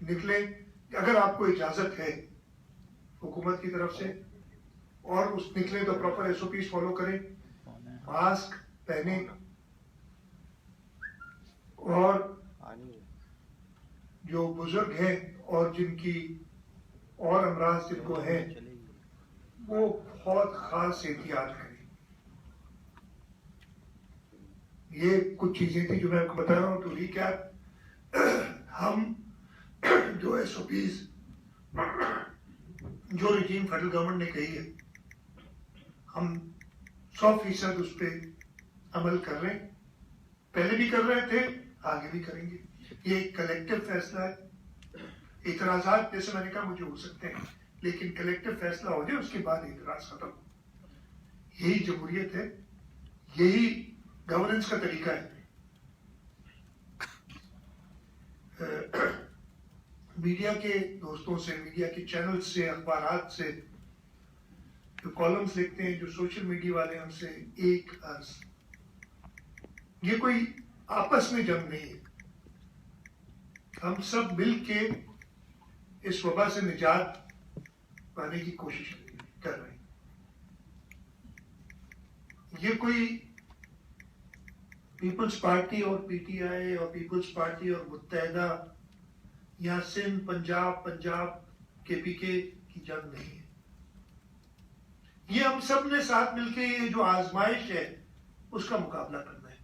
निकले, अगर आपको इजाजत है हुकूमत की तरफ से, और उस निकले तो प्रॉपर SOP फॉलो करें, मास्क पहने, और जो बुजुर्ग हैं और जिनकी और अमराज जिनको है वो बहुत खास एहतियात करें। ये कुछ चीजें थी जो मैं आपको बता रहा हूँ। तो रिकैप, हम जो SOPs जो रजीम फेडरल गवर्नमेंट ने कही है, हम 100% उस पर अमल कर रहे हैं, पहले भी कर रहे थे, आगे भी करेंगे। ये एक कलेक्टिव फैसला है। इतराजात जैसे मैंने कहा मुझे हो सकते हैं, लेकिन कलेक्टिव फैसला हो जाए उसके बाद इतराज खत्म। यही जमहूरियत है, यही गवर्नेंस का तरीका है। मीडिया के दोस्तों से, मीडिया के चैनल से, अखबारात से, जो कॉलम्स लिखते हैं, जो सोशल मीडिया वाले, उनसे एक अर्ज, ये कोई आपस में जंग नहीं है। हम सब मिल के इस वबा से निजात पाने की कोशिश कर रहे हैं। ये कोई पीपल्स पार्टी और PTI और पीपल्स पार्टी और मुत्तहिदा या सिंध, पंजाब KPK की जंग नहीं है। ये हम सब ने साथ मिलके ये जो आजमाइश है उसका मुकाबला करना है,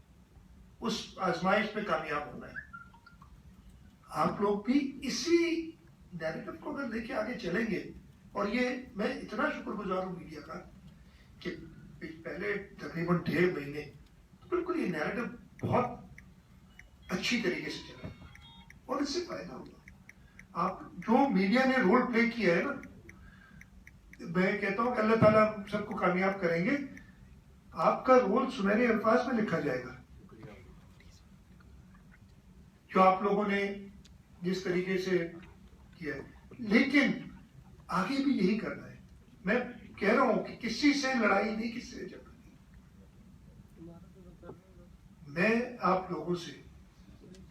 उस आजमाइश पे कामयाब होना है। आप लोग भी इसी नैरेटिव को अगर लेके आगे चलेंगे, और ये मैं इतना शुक्रगुजार हूँ मीडिया का कि पहले तकरीबन 1.5 महीने तो बिल्कुल ये नैरेटिव बहुत अच्छी तरीके से चला, और इससे फायदा हुआ। आप जो मीडिया ने रोल प्ले किया है ना, मैं कहता हूँ कि अल्लाह ताला हम सबको कामयाब करेंगे। आपका रोल सुनहरे अल्फाज में लिखा जाएगा। जो आप लोगों ने जिस तरीके से किया है, लेकिन आगे भी यही करना है। मैं कह रहा हूं कि किसी से लड़ाई नहीं, किसी से झगड़ा नहीं। मैं आप लोगों से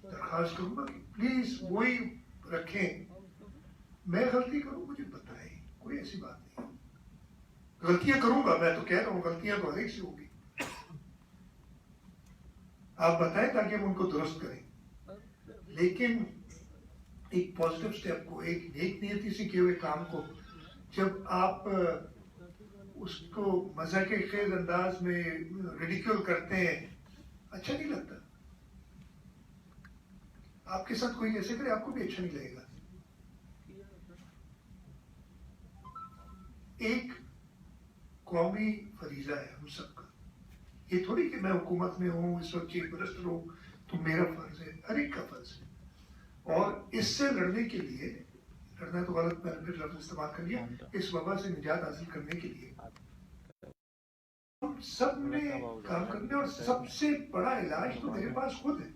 दरखास्त करूंगा कि प्लीज वही रखें। मैं गलती करूं मुझे बताएं, कोई ऐसी बात नहीं। गलतियां करूंगा, मैं तो कह रहा हूं, गलतियां तो हर एक से होगी। आप बताएं ताकि हम उनको दुरुस्त करें, लेकिन एक पॉजिटिव स्टेप को, एक नेक नियति से किए हुए काम को जब आप उसको मजाक के खेल अंदाज में रिडिक्यूल करते हैं, अच्छा नहीं लगता। आपके साथ कोई ऐसे करे, आपको भी अच्छा नहीं लगेगा। एक कौमी फरीजा है हम सबका। ये थोड़ी कि मैं हुकूमत में हूँ, इस वक्त चीफ मिनिस्टर हूँ तो मेरा फर्ज है, हर एक का फर्ज है। और इससे लड़ने के लिए, लड़ना तो गलत मैंने फिर लफ्ज इस्तेमाल कर लिया, इस वबा से निजात हासिल करने के लिए हम सब ने काम करने। और सबसे बड़ा इलाज तो मेरे पास खुद है।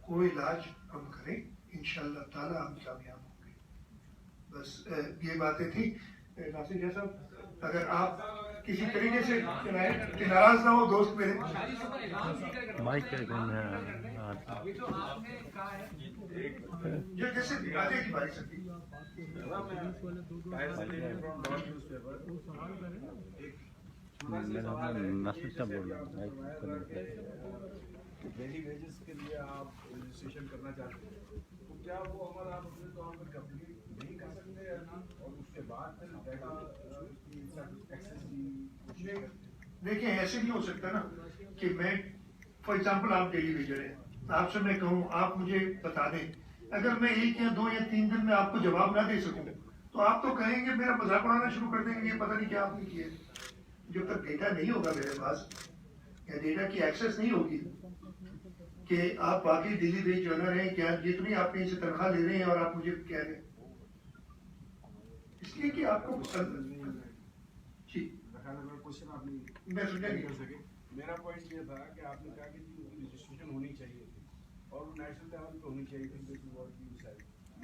कोई इलाज हम करें, इंशाअल्लाह ताला हम कामयाब होंगे। बस ये बातें थी। नासिर जैसा, अगर आप किसी तरीके से नाराज ना हो दोस्त मेरे, माइक जो जैसे आगे की बारी सकती। नसीब बोल रहा डेली वेजेस के लिए आप रजिस्ट्रेशन करना चाहते हैं तो क्या वो अमल आप अपने तौर पर कंप्लीट नहीं कर सकते हैं ना, और उसके बाद फिर डाटा एक्सेस की कोशिश करते हैं? देखिए, ऐसे नहीं हो सकता ना कि मैं, फॉर एग्जांपल आप डेली वेजर हैं, आपसे मैं कहूँ आप मुझे बता दें, अगर मैं 1 या 2 या 3 दिन में आपको जवाब ना दे सकूं तो आप तो कहेंगे, मेरा मजाक उड़ाना शुरू कर देंगे, ये पता नहीं क्या आपने किया। जब तक डेटा नहीं होगा मेरे पास, या डेटा की एक्सेस नहीं होगी कि आप वाकई दिल्ली वेज रनर हैं क्या, ये तो नहीं आप कहीं से तनख्वाह ले रहे हैं और आप मुझे कह रहे हैं, इसलिए कि आपको पसंद जी। क्वेश्चन आपने मैं समझा नहीं कर सके। मेरा पॉइंट ये था कि आपने कहा कि उनकी रजिस्ट्रेशन होनी चाहिए थी और नेशनल लेवल पे होनी चाहिए थी।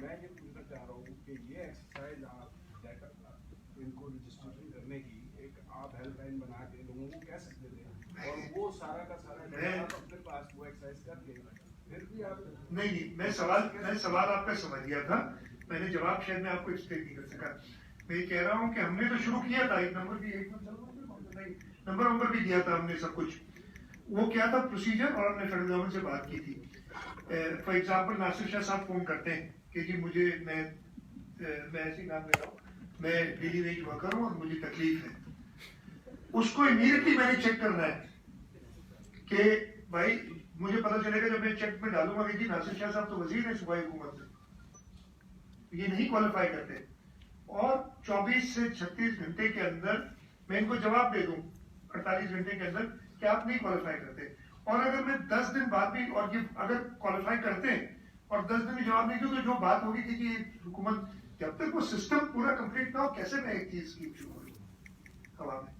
मैं ये पूछना चाह रहा हूँ कि ये एक्सरसाइज आप डाटा इनको रजिस्ट्रेशन करने की एक आप हेल्पलाइन बना के लोगों को कह सकते थे, और वो सारा का सारा डाटा अपने पास वो एक्सरसाइज करके फिर भी आप नहीं, मैं सवाल आपका समझ गया था। मैंने जवाब शायद मैं आपको एक्सप्लेन नहीं कर सका। मैं ये कह रहा हूँ कि हमने तो शुरू किया था, एक नंबर भी दिया था हमने, सब कुछ वो क्या था प्रोसीजर, और हमने फेडरल गवर्नमेंट से बात की थी। फॉर एग्जाम्पल नासिर शाह साहब फोन करते हैं कि जी मुझे मैं ऐसे नाम ले रहा हूँ, मैं डेली वेज वर्कर हूँ और मुझे तकलीफ है। उसको इमीडिएटली मैंने चेक करना है कि भाई मुझे पता चलेगा जब मैं चेक में डालूंगा कि जी नासिर शाह साहब तो वजीर है सूबाई हुकूमत में, ये नहीं क्वालिफाई करते, और 24 से 36 घंटे के अंदर मैं इनको जवाब दे दूं, 48 घंटे के अंदर कि आप नहीं क्वालिफाई करते। और अगर मैं 10 दिन बाद भी, और ये अगर क्वालिफाई करते हैं और 10 दिन में जवाब नहीं दूं, तो जो बात होगी कि जी हुकूमत, जब तक वो सिस्टम पूरा कंप्लीट ना हो कैसे मैं एक चीज की शुरू करूँ हवा में।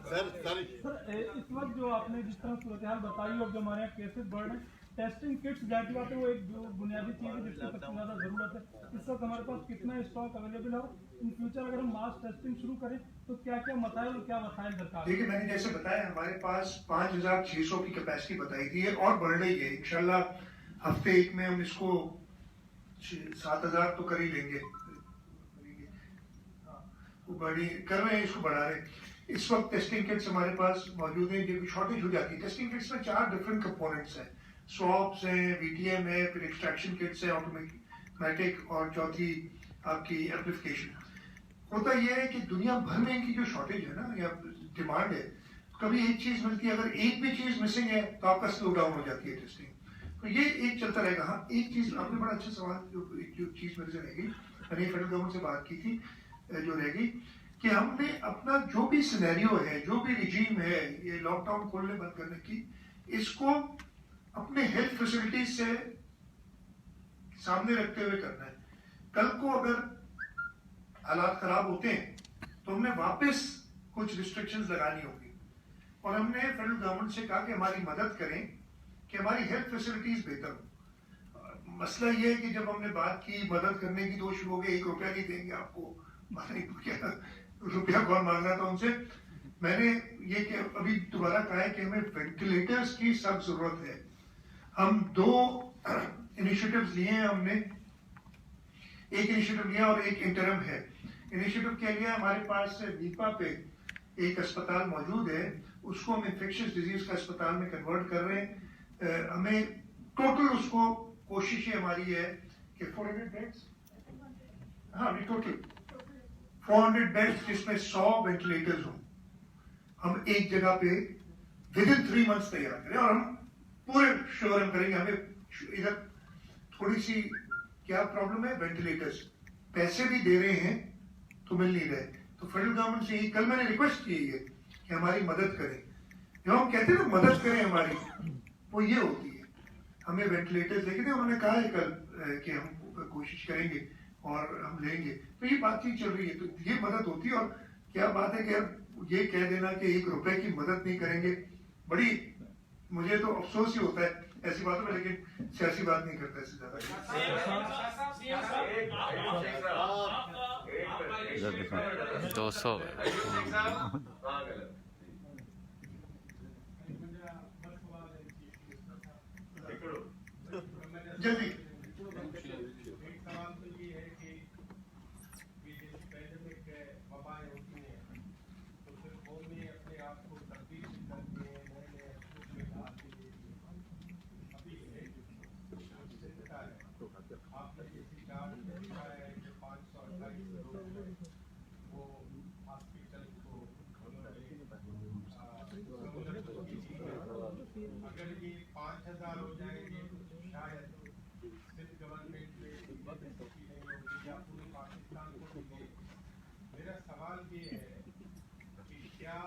सर इस वक्त जो आपने जिस तरह सूरत हाल बताई और जो हमारे यहाँ केसेस बढ़ रहे हैं, टेस्टिंग किट्स जाती बात है वो एक जो बुनियादी चीज़ है जिसकी सबसे ज़्यादा ज़रूरत है। इस वक्त हमारे पास कितना स्टॉक अवेलेबल है, इन फ्यूचर अगर हम मास टेस्टिंग शुरू करें तो क्या क्या मसाइल और क्या वसाइल दरकार? देखिए मैंने जैसे बताया हमारे पास 5600 की कैपेसिटी बताई थी और बढ़ रही है। इंशाल्लाह हफ्ते एक में हम इसको 7000 तो कर ही लेंगे, वो बड़ी कर रहे हैं, इसको बढ़ा रहे हैं। इस वक्त टेस्टिंग किट्स हमारे पास मौजूद हैं, जो शॉर्टेज हो जाती है। टेस्टिंग किट्स में 4 डिफरेंट कंपोनेंट्स हैं, स्वॉब्स हैं, वीटीएम है, फिर एक्सट्रैक्शन किट्स है ऑटोमेटिक, और चौथी आपकी एम्प्लीफिकेशन। होता यह है कि दुनिया भर में इनकी जो शॉर्टेज है ना या डिमांड है, कभी एक चीज मिलती है, अगर एक भी चीज मिसिंग है तो आपका स्लो डाउन हो जाती है टेस्टिंग। तो ये एक चलता रहेगा। हाँ एक चीज आपने बड़ा अच्छा सवाल, जो चीज मेरे से रहेगी, मैंने फेडरल गवर्नमेंट से बात की थी, जो रहेगी कि हमने अपना जो भी सिनेरियो है, जो भी रिजीम है, ये लॉकडाउन खोलने बंद करने की, इसको अपने हेल्थ फैसिलिटीज से सामने रखते हुए करना है। कल को अगर हालात खराब होते हैं तो हमने वापस कुछ रिस्ट्रिक्शंस लगानी होगी, और हमने फेडरल गवर्नमेंट से कहा कि हमारी मदद करें कि हमारी हेल्थ फैसिलिटीज बेहतर हो। मसला ये है कि जब हमने बात की मदद करने की, तो शुरू हो गया 1 रुपया नहीं देंगे आपको, रुपया कौन मांग रहा था उनसे। मैंने ये कि अभी दोबारा कहा है कि हमें वेंटिलेटर्स की सब जरूरत है। हम 2 इनिशिएटिव्स लिए हैं, हमने एक इनिशिएटिव लिया और एक इंटरम है। इनिशिएटिव क्या लिया, हमारे पास नीपा पे एक अस्पताल मौजूद है, उसको हम इंफेक्शियस डिजीज का अस्पताल में कन्वर्ट कर रहे हैं। हमें टोटल उसको कोशिश ये हमारी है कि 400 बेड्स, हाँ टोटल 400 बेड्स, जिसमें 100 वेंटिलेटर्स हों, हम एक जगह पे विद इन 3 मंथ्स तैयार करें। और हम पूरे श्योर हम करेंगे। हमें इधर थोड़ी सी क्या प्रॉब्लम है, वेंटिलेटर्स पैसे भी दे रहे हैं तो मिल नहीं रहे। तो फेडरल गवर्नमेंट से कल मैंने रिक्वेस्ट की है कि हमारी मदद करें। जो हम कहते हैं ना मदद करें हमारी, वो ये होती है हमें वेंटिलेटर्स लेके। उन्होंने कहा है कल कि हम कोशिश करेंगे और हम लेंगे, तो ये बातचीत चल रही है, तो ये मदद होती है। और क्या बात है कि ये कह देना कि 1 रुपए की मदद नहीं करेंगे, बड़ी मुझे तो अफसोस ही होता है ऐसी बातों में, लेकिन सियासी बात नहीं करता इससे ज्यादा। दो सौ जल्दी एक सवाल तो ये है कि जैसे पैंडेमिक वबाएं होती हैं तो फिर कौम ने अपने आप को तब्दील करके नए असूल में डालते हैं। अभी है चिंता है, आपने जैसी काम देखा है कि 528 लोग वो हॉस्पिटल को अगर ये 5000 हो जाएंगे तो शायद सिर्फ गवर्नमेंट में नहीं होगी या पूरे पाकिस्तान को मिले। मेरा सवाल ये है कि क्या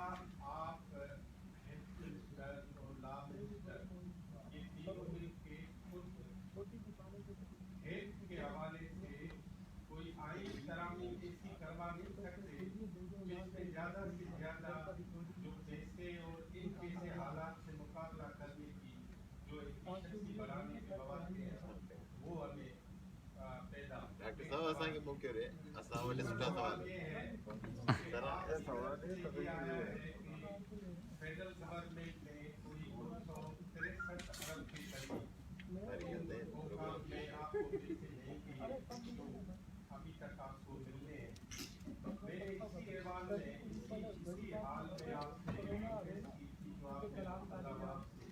आप हेल्थ मिनिस्टर और लॉ मिनिस्टर ये तीनों मिलके खुद हेल्थ के हवाले से कोई आईन तरामी ऐसी करवा नहीं सकते जिसमें ज़्यादा से ज़्यादा जो जैसे और इन जैसे हालात से मुकाबला करने की जो एफिशिएंसी बढ़ाने के मौके हैं वो हमें पैदा। डॉक्टर साहब असांखे मोकिलियो रे, असां वटि सुठा सवाल ये है कि आया है कि फेडरल गवर्नमेंट ने कोई 263 अरब के करीब आपको फिर से नहीं किए तो अभी तक आपको मिलने हैं। मैंने इसी एवान में इसी हाल में आपसे रिक्वेस्ट की थी जो आपने अहमदाबाद से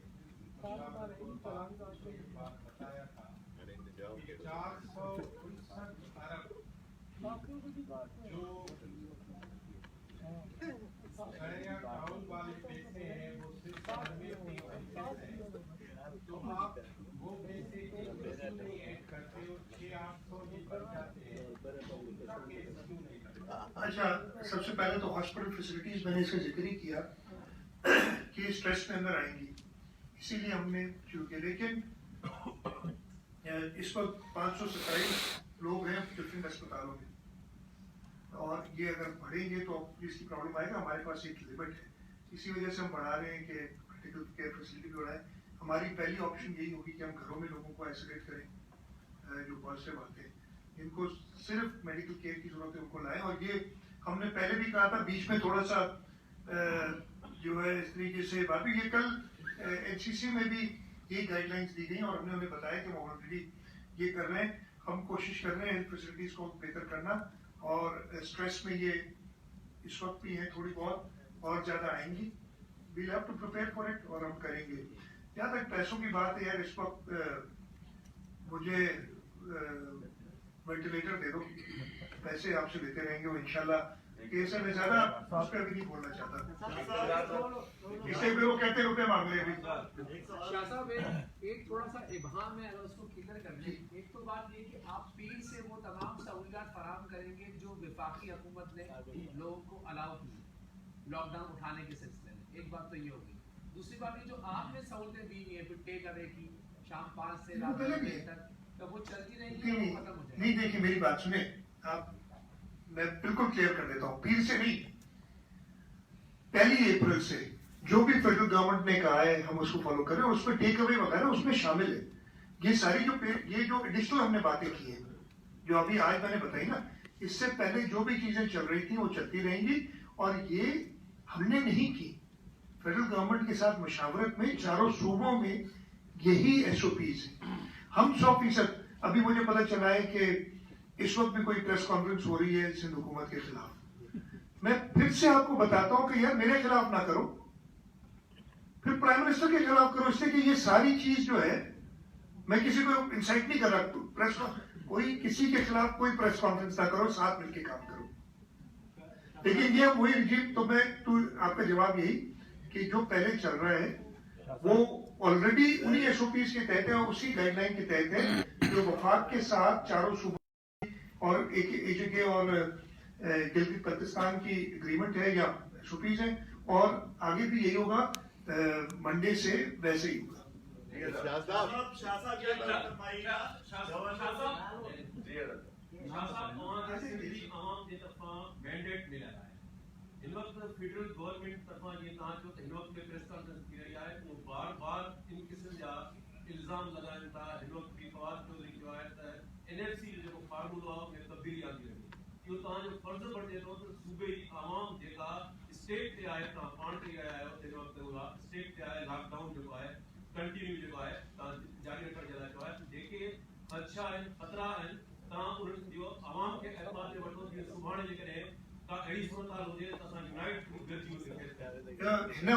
मुशावरत को बात बताया था कि 459 अरब जो शहरिया टाउन वाले पैसे हैं वो सिर्फ सर्वे की वजह से, तो आप वो पैसे एक पैसे नहीं ऐड करते और 600-800 ये बन जाते हैं, तो उसका केस क्यों नहीं करते? अच्छा, सबसे पहले तो हॉस्पिटल फैसिलिटीज मैंने इसका जिक्र ही किया कि स्ट्रेस के अंदर आएंगी, इसीलिए हमने शुरू किया। लेकिन इस वक्त 527 लोग हैं डिफरेंट अस्पतालों में, और ये अगर बढ़ेंगे तो इसकी प्रॉब्लम आएगा। हमारे पास एक लिमिट है, इसी वजह से हम बढ़ा रहे हैं कि क्रिटिकल केयर फैसिलिटी भी बढ़ाएं। हमारी पहली ऑप्शन यही होगी कि हम घरों में लोगों को आइसोलेट करें जो पॉजिटिव आते हैं, जिनको सिर्फ मेडिकल केयर की जरूरत है उनको लाएं। और ये हमने पहले भी कहा था, बीच में थोड़ा सा जो है इस तरीके से बात भी, ये कल एनसीसी में भी यही गाइडलाइंस दी गई और हमने उन्हें बताया कि वो ऑलरेडी ये कर रहे हैं। हम कोशिश कर रहे हैं हेल्थ फैसिलिटीज को बेहतर करना, और स्ट्रेस में ये इस वक्त भी है, थोड़ी बहुत और ज्यादा आएंगी। We have to prepare for it, और हम करेंगे। जहाँ तक पैसों की बात है यार, इस वक्त मुझे वेंटिलेटर दे दो, पैसे आपसे लेते रहेंगे और इंशाल्लाह केस में ज्यादा उस पर भी नहीं बोलना चाहता, इससे भी वो कहते रुपए मांग रहे हैं अभी। शाह साहब एक थोड़ा सा इबहाम है, अगर उसको क्लियर कर लें। एक तो बात ये कि आप पीर से वो तमाम सहूलियात फराहम करेंगे जो विफाकी हुकूमत ने लोगों को अलाउ की लॉकडाउन उठाने के सिलसिले में, एक बात तो ये होगी। दूसरी बात ये जो आपने सहूलतें दी है फिर टेक अवे की शाम 5 से रात 9 बजे तक, तो वो चलती रहेंगी और वो खत्म हो जाएगी? नहीं, देखिए मेरी बात सुने आप, मैं बिल्कुल क्लियर कर देता हूँ। पीर से नहीं, 1 अप्रैल से जो भी फेडरल गवर्नमेंट ने कहा है हम उसको फॉलो करें, उसमें टेक अवे वगैरह उसमें शामिल है। ये सारी ये जो एडिशनल हमने बातें की हैं, जो अभी आज मैंने बताई ना, इससे पहले जो भी चीजें चल रही थी वो चलती रहेंगी। और ये हमने नहीं की, फेडरल गवर्नमेंट के साथ मशावरत में चारों सूबों में यही एसओपीज है। हम 100%, अभी मुझे पता चला है कि इस वक्त भी कोई प्रेस कॉन्फ्रेंस हो रही है सिंध हुकूमत के खिलाफ। मैं फिर से आपको बताता हूं कि यार मेरे खिलाफ ना करो, फिर प्राइम मिनिस्टर के खिलाफ करो, इसलिए कि ये सारी चीज जो है, मैं किसी को इंसाइट नहीं कर रहा, प्रेस कोई किसी के खिलाफ कोई प्रेस कॉन्फ्रेंस ना करो, साथ मिलकर काम करो। लेकिन ये वही रिजीम, तो मैं आपका जवाब यही कि जो पहले चल रहा है वो ऑलरेडी उन्हीं एसओपीज के तहत है और उसी गाइडलाइन के तहत है जो वफाक के साथ चारों सूबों और एजेके और गिलगित बल्तिस्तान की एग्रीमेंट है या एसओपीज है, और आगे भी यही होगा, मंडे से वैसे ही होगा। इन वक्त फेडरल गवर्नमेंट तरफा ये कहा जो इन वक्त में प्रेस कॉन्फ्रेंस की रही है तो बार-बार इन किस्म जा इल्जाम लगाया था इन वक्त की फवाद चौधरी जो है एनएफसी जो फार्मूला में तब्दीली आती रही यो ता जो फर्ज बढ़े तो सूबे आवाम जेका स्टेट पे आए ता पार्ट पे आया है इन वक्त हुआ स्टेट पे आया लॉकडाउन जो है कंटिन्यू जो है ता जारी रखण जला जो है जेके अच्छा है खतरा है ता उन जो आवाम के एतबार से वठो कि सुभाणे जे करे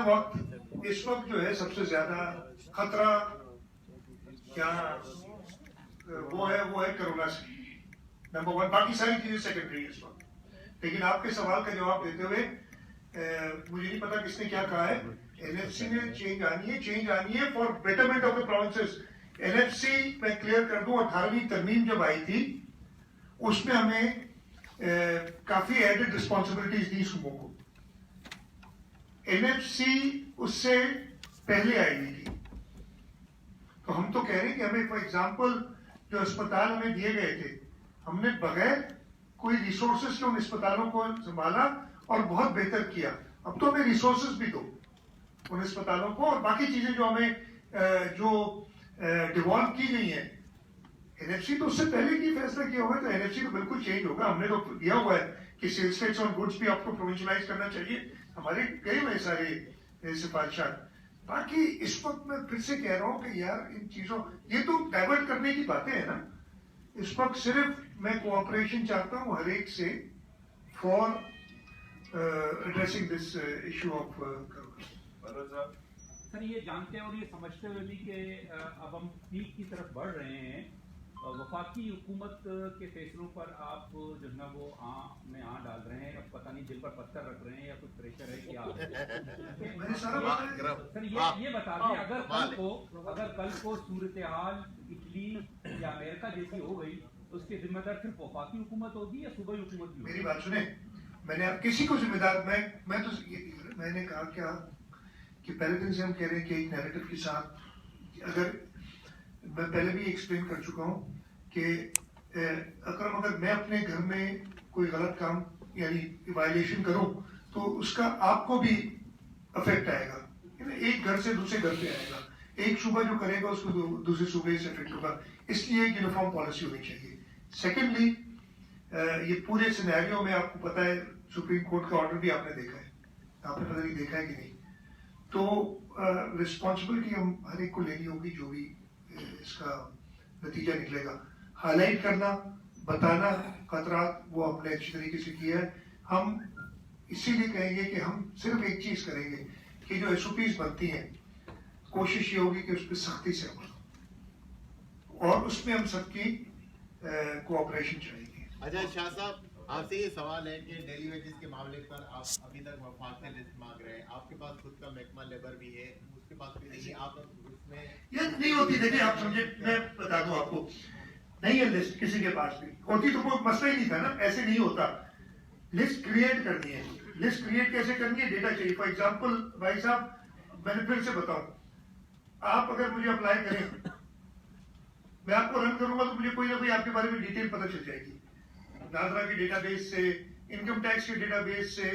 वक्त इस वक्त जो है सबसे ज्यादा खतरा क्या वो है कोरोना से, नंबर 1। बाकी सारी चीजें सेकेंडरी है इस वक्त। लेकिन आपके सवाल का जवाब देते हुए मुझे नहीं पता किसने क्या कहा है, एनएफसी में चेंज आनी है for betterment of the provinces. NFC मैं क्लियर कर दूं, 18वीं तरमीम जब आई थी उसमें हमें काफी एडेड रिस्पॉन्सिबिलिटीज दी सूबों को। एनएफसी उससे पहले आई थी, तो हम तो कह रहे हैं कि हमें फॉर एग्जांपल जो अस्पताल हमें दिए गए थे, हमने बगैर कोई रिसोर्सेज के उन अस्पतालों को संभाला और बहुत बेहतर किया। अब तो हमें रिसोर्सेज भी दो उन अस्पतालों को, और बाकी चीजें जो हमें जो डिवॉल्व की गई हैं। एनएफसी तो उससे पहले की फैसला किया हुआ है, तो एनएफसी तो बिल्कुल चेंज होगा। हमने तो दिया हुआ है कि सेल्स टैक्स ऑन गुड्स भी आपको प्रोविंशलाइज करना चाहिए, हमारे गए हुए सारे सिफारिशात। बाकी इस वक्त मैं फिर से कह रहा हूं कि यार इन चीजों, ये तो डाइवर्ट करने की बातें हैं ना, इस वक्त सिर्फ मैं कोऑपरेशन चाहता हूँ हर एक से for addressing this issue of corona. Sir ये जानते हैं और ये समझते हुए भी कि अब हम पीक की तरफ बढ़ रहे हैं, वफाकी हुकूमत के फैसलों पर आप जो है ना वो में डाल रहे हैं, अब पता नहीं दिल पर पत्थर रख रहे हैं या कुछ प्रेशर है क्या मैंने सारा सर ये बता दें, अगर कल को सूरत हाल इटली या अमेरिका जैसी हो गई तो उसके जिम्मेदार सिर्फ वफाकी हुकूमत होगी या सूबाई हुकूमत भी होगी? मेरी बात सुने, मैंने अब किसी को जिम्मेदार मैं तो मैंने कहा क्या कि पहले दिन से हम कह रहे हैं कि एक नैरेटिव के साथ, अगर मैं पहले भी एक्सप्लेन कर चुका हूँ कि अकरम अगर मैं अपने घर में कोई गलत काम यानी वायलेशन करूँ तो उसका आपको भी अफेक्ट आएगा, एक घर से दूसरे घर पे आएगा, एक सूबा जो करेगा उसको दूसरे सूबे से अफेक्ट होगा, इसलिए एक यूनिफॉर्म पॉलिसी होनी चाहिए। सेकेंडली, ये पूरे सिनेरियो में आपको पता है सुप्रीम कोर्ट का ऑर्डर भी आपने देखा है, आपने पता नहीं देखा है कि नहीं, तो रिस्पॉन्सिबिलिटी हम हर एक को लेनी होगी जो भी इसका नतीजा निकलेगा। हाईलाइट करना, बताना खतरात वो हमने अच्छी तरीके से किया है। हम इसीलिए कहेंगे कि हम सिर्फ एक चीज करेंगे कि जो एसओपीज बनती हैं कोशिश ये होगी कि उस पर सख्ती से अमल हो और उसमें हम सबकी कोऑपरेशन चाहिए। अच्छा शाह साहब, आपसे ये सवाल है कि डेली वेजेस के मामले पर आप अभी तक वफाक से लिस्ट मांग रहे हैं, आपके पास खुद का महकमा लेबर भी है, उसके पास भी नहीं, आप उसमें ये नहीं होती। देखिए आप समझे, मैं बता दूं आपको, नहीं है लिस्ट किसी के पास भी होती तो कोई मसला ही नहीं था ना, ऐसे नहीं होता। लिस्ट क्रिएट करनी है, लिस्ट क्रिएट कैसे करनी है, डेटा चाहिए। फॉर एग्जाम्पल भाई साहब, मैंने फिर से बताऊं, आप अगर मुझे अप्लाई करें, मैं आपको रन करूंगा तो मुझे कोई ना कोई आपके बारे में डिटेल पता चल जाएगी, नाजरा के डेटाबेस से, इनकम टैक्स के डेटाबेस से,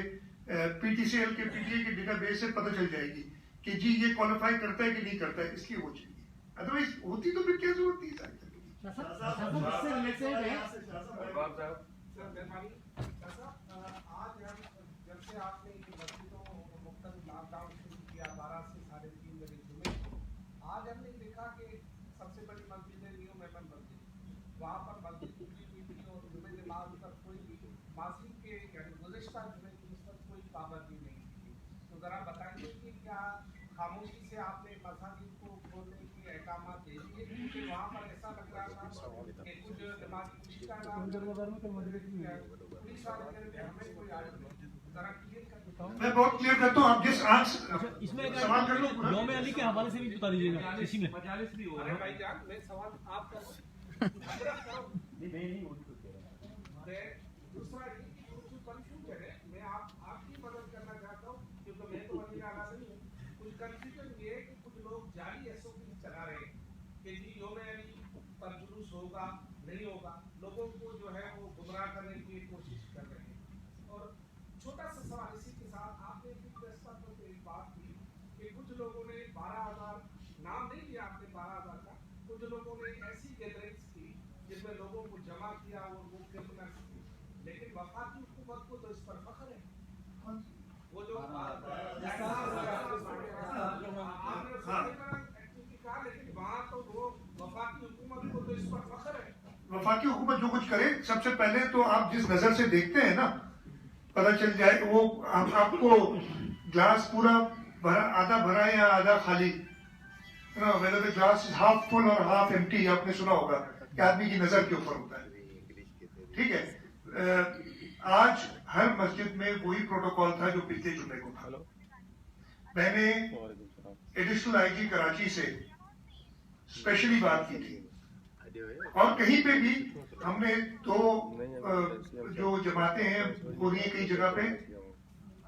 पीटीसीएल के पीटीए के डेटाबेस से पता चल जाएगी कि जी ये क्वालिफाई करता है कि नहीं करता है, इसलिए वो चाहिए। अदरवाइज होती तो फिर क्या जरूरत थी सारी आज जब से आपने मस्जिदों मुख्तलिफ लॉकडाउन शुरू किया 12 से 3.5 बजे जुमे, आज हमने देखा कि सबसे बड़ी मस्जिद है न्यू मेमन मस्जिद, वहाँ पर मस्जिद खुली हुई थी और जुमे नमाज पर कोई मासी के यानी गुज़िश्ता जुमे की उस पर कोई पाबंदी नहीं थी। तो ज़रा बताइए कि क्या खामोशी से आपने मसाजिद को खोलने की अहकाम दे दिए, क्योंकि वहाँ पर ऐसा लग रहा था कि कुछ नमाजी पुलिस वाले हमें कोई आज जरा क्लियर कर बताओ। मैं बहुत क्लियर करता हूँ, आप जिस आंख इसमें सवाल कर लो योम अली के हवाले से भी बता दीजिएगा इसी में। मजालिस भी हो रहा अरे है भाई जान, मैं सवाल आपका दूसरा कंफ्यूजन है, मैं आपकी मदद करना चाहता हूँ क्योंकि मैं तो वजीर आला नहीं हूँ। कुछ कंफ्यूजन ये है कि कुछ लोग जाली एसओपी चला रहे हैं कि जी योम अली पर जुलूस होगा नहीं होगा, लोगों को जो है वो गुमराह करने की कोशिश कर रहे हैं। और छोटा सा सवाल इसी के साथ, आपने भी प्रेस पर एक बात की कि कुछ लोगों ने 12,000 नाम नहीं लिया आपने 12,000 का, कुछ लोगों ने ऐसी गैदरिंग्स की जिसमें लोगों को जमा किया और वो क्रिमिनल्स की, लेकिन वफाकी हुकूमत को तो इस पर फख्र है। वो जो एक्टिविटी कहा, लेकिन वहाँ तो वो वफाकी हुकूमत को तो इस पर फख्र है। वफाकी हुकूमत जो कुछ करे, सबसे पहले तो आप जिस नजर से देखते हैं ना, पता चल जाए वो आपको ग्लास पूरा भरा, आधा भरा है या आधा खाली, whether the glass is half full or half empty, आपने सुना होगा कि आदमी की नजर के ऊपर होता है। ठीक है, आज हर मस्जिद में वही प्रोटोकॉल था जो पिछले जुमे को था। मैंने एडिशनल आईजी कराची से स्पेशली बात की थी और कहीं पे भी हमने तो जो जमाते हैं हो रही है कई जगह पे,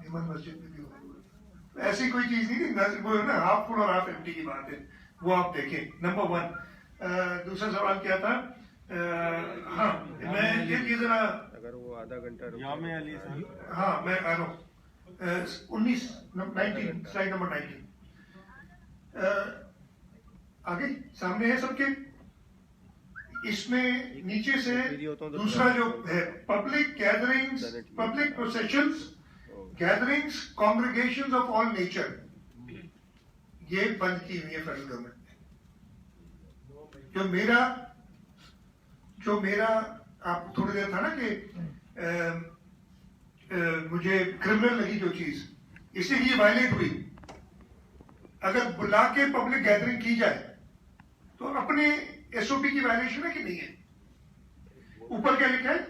हिमन मस्जिद में भी हो रही है, ऐसी कोई चीज नहीं थी, वो है ना हाफ फुल और हाफ एम्प्टी की बात है, वो आप देखें। नंबर 1। दूसरा सवाल क्या था? हाँ, मैं ये जरा, अगर वो आधा घंटा जामे अली साहब, हाँ मैं आ रहा हूँ, 19 स्लाइड नंबर 19 आगे सामने है सबके। इसमें नीचे से दूसरा जो है public gatherings, public processions, gatherings, congregations of all nature, ये बंद की हुई है फेडरल गवर्नमेंट ने। जो मेरा जो मेरा आप थोड़ी देर था ना कि मुझे क्रिमिनल लगी जो चीज, इसलिए ये वायलेट हुई। अगर बुला के पब्लिक गैदरिंग की जाए तो अपने एसओपी की वायलेशन है कि नहीं है? ऊपर क्या लिखा है?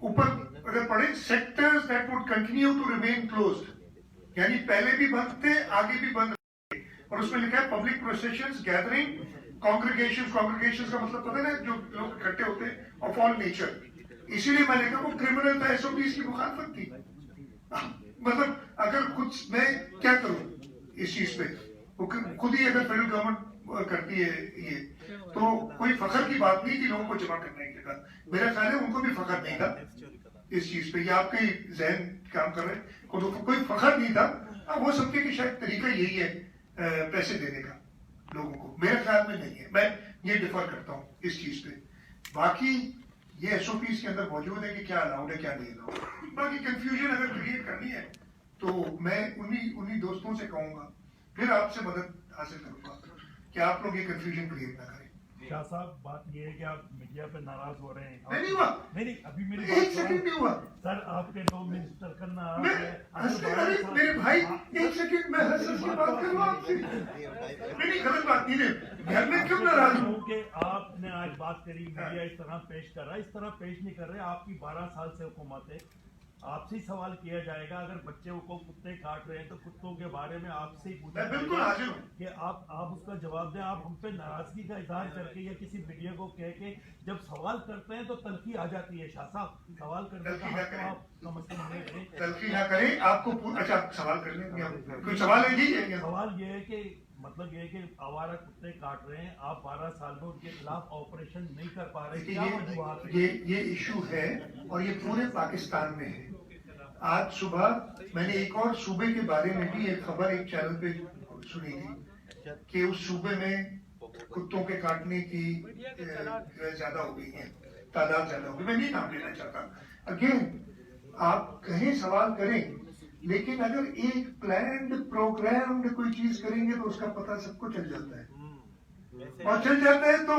ऊपर अगर पढ़े, sectors that would continue to remain closed, यानी पहले भी बंद थे, आगे भी बंद रहे। और उसमें लिखा है पब्लिक प्रोसेशंस, गैदरिंग, कॉन्ग्रीगेशंस। कॉन्ग्रीगेशंस का मतलब पता है ना, जो लोग इकट्ठे होते हैं ऑफ ऑल नेचर। इसीलिए मैंने कहा वो क्रिमिनल था, एसओपीज की मुखालफत थी। मतलब अगर कुछ मैं क्या करूं इस चीज पे, वो खुद ही अगर फेडरल गवर्नमेंट करती है ये, तो कोई फखर की बात नहीं थी लोगों को जमा करने की जगह। मेरा ख्याल है उनको भी फखर नहीं था इस चीज पे। ये आपके जहन काम कर रहे हैं, कोई फखर नहीं था। अब हो सकता है कि शायद तरीका यही है पैसे देने का लोगों को, मेरे ख्याल में नहीं है। मैं ये डिफर करता हूँ इस चीज पे। बाकी ये एसओपीज के अंदर मौजूद है कि क्या अलाउड है क्या नहीं अलाउड। बाकी कंफ्यूजन अगर क्रिएट करनी है तो मैं उन्हीं दोस्तों से कहूंगा, फिर आपसे मदद हासिल करूंगा कि आप लोग ये कंफ्यूजन क्रिएट ना करें। शाह साहब, बात ये है कि आप मीडिया पे नाराज हो रहे हैं। नहीं हुआ, नहीं, अभी मेरी एक सेकंड नहीं हुआ सर। आपके दो मिनिस्टर का नाराज है। मेरे भाई एक सेकंड, मैं हंस की बात कर रहा हूँ आपसे। नहीं, गलत बात नहीं है। घर में क्यों नाराज हूँ कि आपने आज बात करी, मीडिया इस तरह पेश कर रहा है, इस तरह पेश नहीं कर रहे। आपकी 12 साल से हुकूमत है, आपसे ही सवाल किया जाएगा। अगर बच्चे को कुत्ते काट रहे हैं तो कुत्तों के बारे में आपसे ही पूछा जाएगा कि आप उसका जवाब दें। आप हम पे नाराजगी का इजहार करके या किसी मीडिया को कह के जब सवाल करते हैं तो तलखी आ जाती है। शाह साहब, सवाल करने का हक तो आप कम से कम करें, तलखी ना करें। आपको अच्छा सवाल करने कोई सवाल है? यही है क्या सवाल? ये है कि मतलब ये है कि आवारा कुत्ते काट रहे हैं, आप 12 साल में उनके खिलाफ ऑपरेशन नहीं कर पा रहे। क्या वजूहात है? ये इशू है और ये पूरे पाकिस्तान में है। आज सुबह मैंने एक और सूबे के बारे में भी एक खबर एक चैनल पे सुनी थी कि उस सूबे में कुत्तों के काटने की ज्यादा हो गई है, तादाद ज्यादा हो गई। मैं नहीं नाम लेना चाहता। अगेन आप कहें, सवाल करें, लेकिन अगर एक प्लान्ड प्रोग्राम्ड कोई चीज करेंगे तो उसका पता सबको चल जाता है। और चल जाता है तो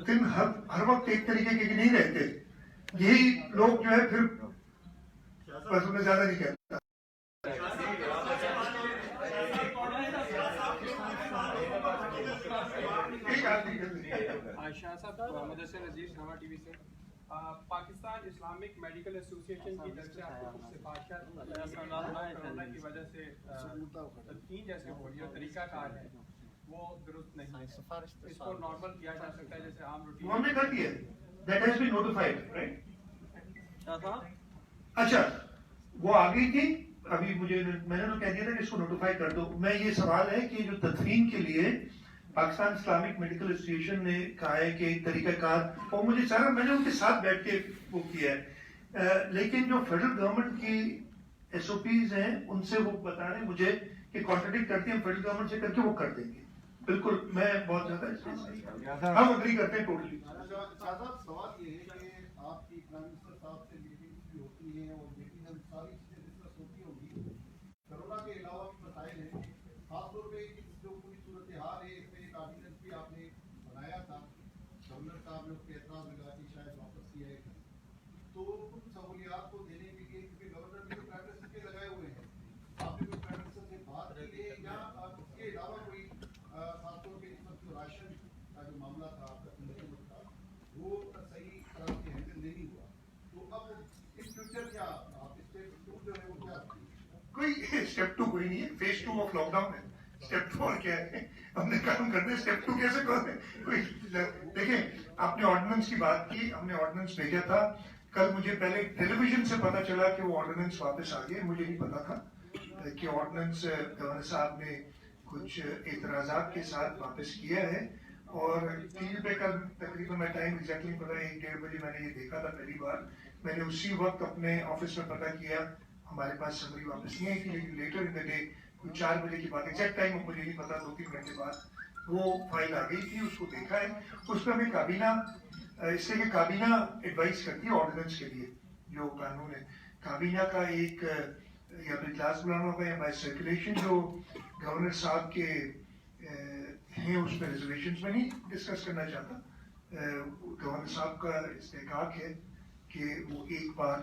दिन हर वक्त एक तरीके के नहीं रहते। यही लोग जो है फिर बस उन्हें ज्यादा नहीं कहता। शाह साहब, मुदस्सिर नज़ीर, नवा टीवी से। पाकिस्तान इस्लामिक मेडिकल एसोसिएशन की तरफ से आपको कुछ सिफारिशें कोरोना की वजह से तदफीन जैसे हो रही है, तरीकाकार है वो दुरुस्त नहीं है। इसको नॉर्मल किया जा सकता है जैसे आम रूटीन। हमने कर दिया, that has been notified, right? अच्छा, वो आ गई थी अभी, मैंने तो कह दिया था कि इसको नोटिफाई कर दो। मैं ये सवाल है कि जो तदफीन के लिए पाकिस्तान इस्लामिक मेडिकल एसोसिएशन ने कहा है कि एक तरीकाकार, और मुझे सारा मैंने उनके साथ बैठ के वो किया है, लेकिन जो फेडरल गवर्नमेंट की एसओपीज हैं उनसे वो बता रहे मुझे कि कॉन्ट्रडिक्ट करती हैं। फेडरल गवर्नमेंट से करके वो कर देंगे। बिल्कुल, मैं बहुत ज्यादा हम अग्री करते हैं टोटली। सवाल ये है कि आपकी प्राइम मिनिस्टर साहब से मीटिंग भी होती है और मीटिंग सारी चीजें डिस्कस होती होगी। कोरोना के अलावा भी मसाइल हैं, खासतौर पे जो पूरी सूरत हाल है, इस पे एक ऑर्डिनेंस भी आपने बनाया था। गवर्नर साहब ने उसके एतराज लगा कि शायद वापस किया है, तो उन सहूलियात को देने के लिए, क्योंकि गवर्नर ने तो प्राइम मिनिस्टर के लगाए हुए हैं, आपने कोई प्राइम मिनिस्टर से बात की है या इसके अलावा कोई खासतौर पे इस वक्त जो राशन का जो मामला था आपका का, वो सही तरह से हैंडल नहीं हुआ, तो अब इन फ्यूचर क्या आप स्टेप 2 जो है वो क्या? कोई स्टेप 2 कोई नहीं है, फेज 2 ऑफ लॉकडाउन है। स्टेप 4 क्या है? हमने काम करते हैं, स्टेप 2 कैसे करें? कोई देखिए, आपने ऑर्डिनेंस की बात की, हमने ऑर्डिनेंस भेजा था। कल मुझे पहले टेलीविजन से पता चला कि वो ऑर्डिनेंस वापस आ गया, मुझे नहीं पता था कि ऑर्डिनेंस गवर्नर साहब ने कुछ एतराजात के साथ वापस किया है। और टीवी पे कल तकरीबन मैं टाइम एग्जैक्टली पता है 1-1:30 बजे मैंने ये देखा था पहली बार। मैंने उसी वक्त अपने ऑफिस में पता किया, हमारे पास समरी वापस नहीं आई थी, लेकिन लेटर इन द डे कुछ 4 बजे के बाद, एग्जैक्ट टाइम मुझे नहीं पता, 2-3 घंटे बाद वो फाइल आ गई थी। उसको देखा है, उसमें भी काबीना, इससे कि काबीना एडवाइस करती है ऑर्डिनेंस के लिए जो कानून है। काबीना का एक या तो इजलास बुलाना होगा या बाय सर्कुलेशन जो गवर्नर साहब के हैं, उसमें रिजर्वेशन में नहीं डिस्कस करना चाहता, गवर्नर साहब का इस्तेहकाक है कि वो एक बार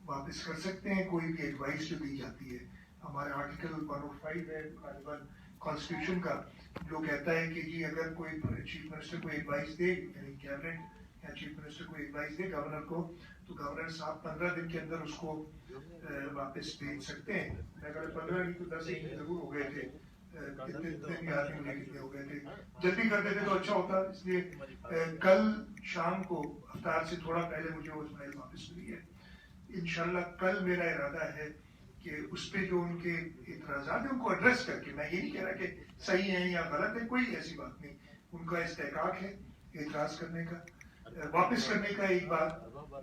वापस कर सकते हैं कोई भी एडवाइस जो दी जाती है। हमारे आर्टिकल 105 है कॉन्स्टिट्यूशन का, जो कहता है कि जी अगर कोई चीफ मिनिस्टर को एडवाइस दे, यानी कैबिनेट या चीफ मिनिस्टर को एडवाइस दे गवर्नर को, तो गवर्नर साहब 15 दिन के अंदर उसको वापस भेज सकते हैं। मैं अगर 15 नहीं तो 10 दिन जरूर हो गए थे, कितने दिन याद नहीं मुझे कितने हो गए थे, जल्दी कर देते तो अच्छा होता। इसलिए कल शाम को अफ्तार से थोड़ा पहले मुझे वो फाइल वापस मिली है। इंशाल्लाह कल मेरा इरादा है कि उस पे जो उनके इतराज़ात है उनको एड्रेस करके, मैं ये नहीं कह रहा कि सही है या गलत है, कोई ऐसी बात नहीं, उनका इस्तेहकाक है एतराज़ करने का, वापस करने का एक बार,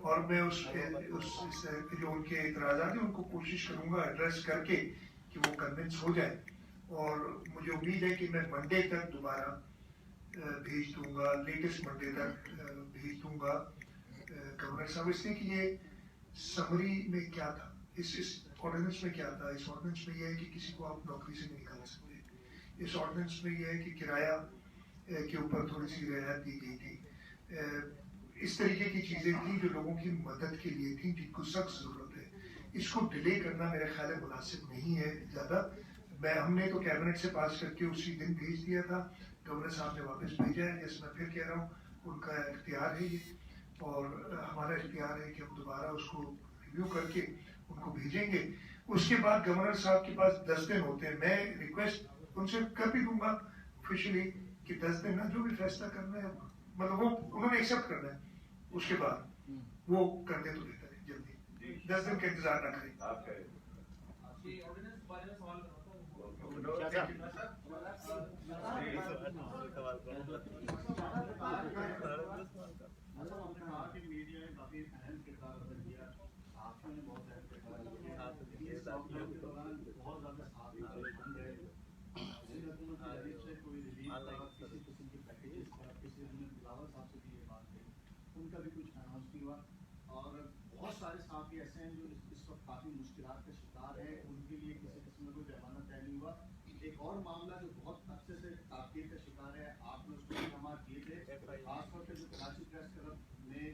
और मैं उस जो उनके इतराज़ात है उनको कोशिश करूंगा एड्रेस करके कि वो कन्विंस हो जाए। और मुझे उम्मीद है कि मैं मंडे तक दोबारा भेज दूंगा, लेटेस्ट मंडे तक भेज दूंगा गवर्नर साहब, इसलिए कि ये समरी में क्या था, इस ऑर्डिनेंस में क्या था। इस ऑर्डिनेंस में यह है कि किसी को आप नौकरी से नहीं निकाल सकते। इस ऑर्डिनेंस में यह है कि किराया के ऊपर थोड़ी सी रियायत दी गई थी। इस तरीके की चीज़ें थी जो लोगों की मदद के लिए थी, जिनको सख्त ज़रूरत है। इसको डिले करना मेरे ख्याल में मुनासिब नहीं है ज़्यादा। हमने तो कैबिनेट से पास करके उसी दिन भेज दिया था, गवर्नर साहब ने वापस भेजा है। जैसे मैं फिर कह रहा हूँ, उनका इख्तियार है ये, और हमारा इख्तियार है कि हम दोबारा उसको रिव्यू करके उनको भेजेंगे। उसके बाद गवर्नर साहब के पास 10 दिन होते हैं। मैं रिक्वेस्ट उनसे कर भी दूंगा ऑफिशियली कि 10 दिन ना, जो भी फैसला करना है, मतलब वो उन्होंने एक्सेप्ट करना है, उसके बाद वो कर दे तो बेहतर है, जल्दी 10 दिन का इंतजार ना करें। उनका भी कुछ अनाउंस नहीं हुआ, और बहुत सारे साथी ऐसे हैं जो इस वक्त काफी मुश्किलात का शिकार है, उनके लिए किसी किस्म में कोई पैमाना तय नहीं हुआ। एक और मामला जो बहुत अच्छे से ताकीद का शिकार है, आपने उसको जमा किए थे, खासतौर पर जो कराची प्रेस क्लब में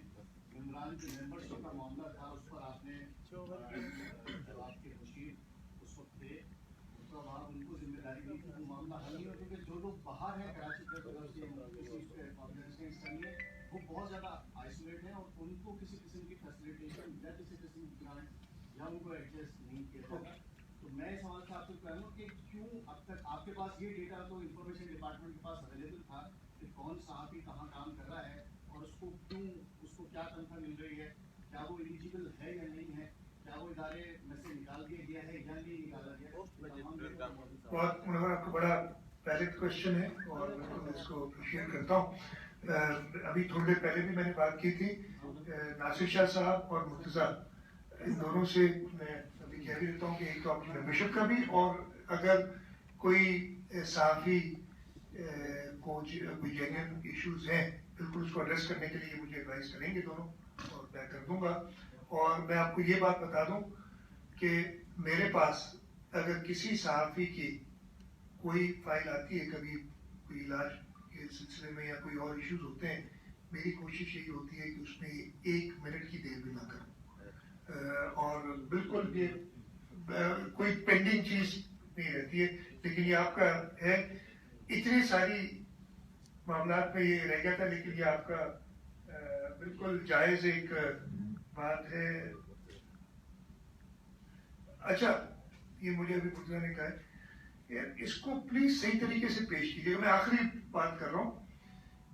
इमरान के मेंबरशिप का मामला था, उस पर आपने आपके मुशीर उस वक्त थे, तो आप उनको जिम्मेदारी दी कि वो मामला हल नहीं हो, क्योंकि जो लोग बाहर हैं कराची प्रेस क्लब से वो बहुत ज़्यादा आइसोलेट हैं, और उनको किसी किस्म की फैसिलिटेशन या किसी किस्म की ग्रांट या उनको एडजस्ट नहीं किया जाता। तो मैं इस सवाल से आपसे कहूँ कि क्यों अब तक आपके पास ये डेटा तो इंफॉर्मेशन डिपार्टमेंट के पास अवेलेबल था कि कौन सहाफ़ी कहाँ काम कर रहा है, और उसको क्यों, उसको क्या तनख्वाह मिल रही है, क्या वो एलिजिबल है या नहीं है, क्या वो इदारे में से निकाल दिया गया है या नहीं निकाला गया। बहुत आपका बड़ा वैलिड क्वेश्चन है, और मैं इसको अप्रिशिएट करता हूँ। अभी थोड़ी देर पहले भी मैंने बात की थी नासिर शाह साहब और मुर्तज़ा, इन दोनों से मैं अभी कह भी देता हूँ कि एक तो आपकी मेंबरशिप का भी, और अगर कोई सहाफ़ी को कोई जेन्युइन इश्यूज हैं, बिल्कुल उसको एड्रेस करने के लिए मुझे एडवाइस करेंगे दोनों, और मैं कर दूंगा। और मैं आपको ये बात बता दूं कि मेरे पास अगर किसी सहाफ़ी की कोई फाइल आती है, कभी कोई इलाज के सिलसिले में या कोई और इश्यूज होते हैं, मेरी कोशिश यही होती है कि उसमें 1 मिनट की देर भी ना करूं, और बिल्कुल ये कोई पेंडिंग चीज नहीं रहती है। लेकिन ये आपका है, इतनी सारी मामलात में ये रह गया था, लेकिन ये आपका बिल्कुल जायज एक बात है। अच्छा, ये मुझे अभी पुत्र ने कहा है, इसको प्लीज सही तरीके से पेश कीजिएगा। मैं आखिरी बात कर रहा हूं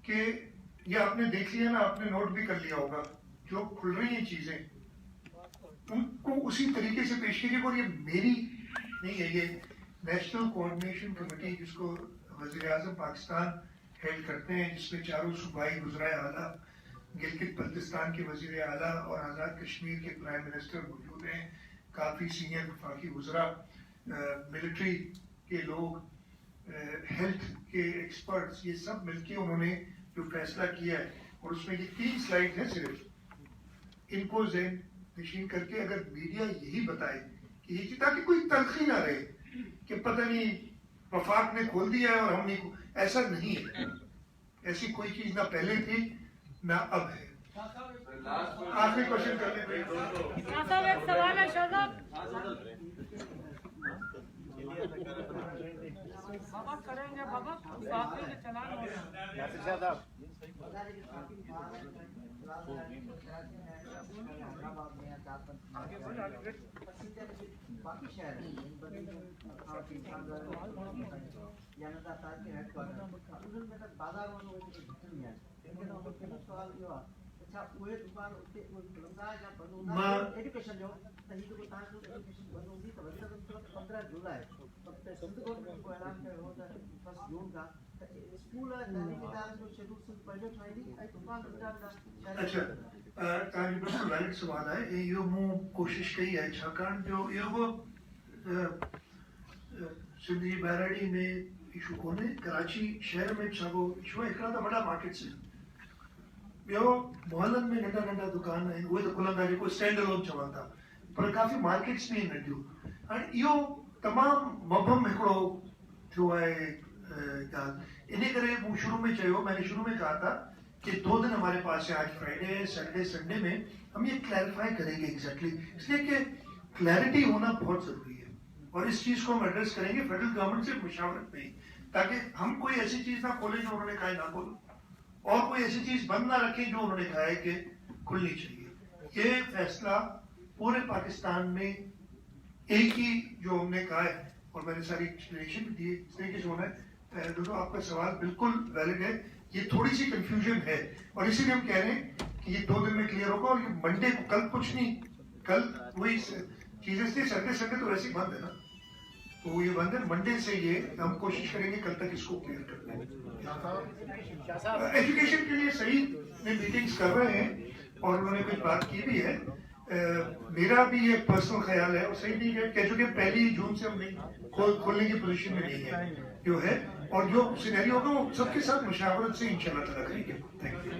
कि ये आपने देख लिया ना, आपने नोट भी कर लिया होगा, जो खुल रही हैं चीजें उनको उसी तरीके से पेश कीजिएगा। और ये मेरी नहीं है, ये नेशनल कोऑर्डिनेशन कमेटी जिसको वजीर आजम पाकिस्तान हेड करते हैं, जिसमें चारों सूबाई वज़राए आला, गिलगित बल्तिस्तान के वजीर आला और आज़ाद कश्मीर के प्राइम मिनिस्टर मौजूद हैं, काफ़ी सीनियर वफाकी वज़रा, मिलिट्री के लोग, हेल्थ के एक्सपर्ट्स, ये सब मिलके उन्होंने जो फैसला किया है, और उसमें ये 3 स्लाइड है सिर्फ, इनको ज़हन नशीन करके अगर मीडिया यही बताए कि ये, ताकि कोई तलखी ना रहे कि पता नहीं वफाक ने खोल दिया है और हम नहीं, ऐसा नहीं है। ऐसी कोई चीज ना पहले थी ना अब है। आखिरी क्वेश्चन करने पे साहब एक सवाल है शाहजाद बाबा करेंगे बाबा साथी के चलान हो बाकी शहर अच्छा उहे दुकान उते खुलंदा या बंद हूंदा एजुकेशन जो त ही को तां जो एजुकेशन बंद हूंदी त वधीक तो 15 जुलाई त सिंध गवर्नमेंट को ऐलान कयो हो त 1 जून का स्कूल तालीमी इदारे जो शेड्यूल सिंध पहिरियों ठाहींदी ऐं दुकान धंधा अच्छा तव्हांजो बिल्कुलु वैलिड सुवाल आहे। इहो मूं कोशिशि कई आहे छाकाणि जो इहो सिंध जी बैराडी में इशू कोन्हे, कराची शहर में छागो इशू आहे। हिकिड़ा त वॾा मार्केट्स आहिनि, ॿियो मोहल्लनि में नंढा नंढा दुकान आहिनि, उहे त खुलंदा जेको स्टैंड अलोन चवनि था, पर काफ़ी मार्केट्स में नंढियूं। हाणे इहो तमामु मबहम हिकिड़ो थियो आहे ॻाल्हि। इन करे मूं शुरू में चयो, मैंने शुरू में कहा था कि 2 दिन हमारे पास है, आज फ्राइडे है, सैटरडे संडे में हम ये क्लैरिफाई करेंगे एग्जैक्टली, इसलिए कि क्लैरिटी होना बहुत जरूरी है और इस चीज को हम एड्रेस करेंगे फेडरल गवर्नमेंट से मुशावरत में, ताकि हम कोई ऐसी चीज ना खोलें जो उन्होंने कहा है ना खोलो और कोई ऐसी चीज बंद ना रखें जो उन्होंने कहा है कि खुलनी चाहिए। ये फैसला पूरे पाकिस्तान में एक ही जो हमने कहा है और मैंने सारी एक्सप्लेनेशन भी दी, इस तरीके से होना है। दोस्तों आपका सवाल बिल्कुल वैलिड है, ये थोड़ी सी कंफ्यूजन है और इसीलिए हम कह रहे हैं कि ये 2 दिन में क्लियर होगा। और ये मंडे को, कल कुछ नहीं, कल वही चीजें थी, संडे तो वैसे ही बंद है ना, तो ये बंद है। मंडे से ये हम कोशिश करेंगे कल तक इसको क्लियर करने की। एजुकेशन के लिए सही में मीटिंग्स कर रहे हैं और उन्होंने कुछ बात की भी है। मेरा भी ये पर्सनल ख्याल है और सही नहीं है कि 1 जून से हम नहीं खोलने की पोजीशन में नहीं है जो है, और जो सिनेरियो होगा वो सबके साथ मुशावरत से इंशाल्लाह ताला करेंगे। Thank you.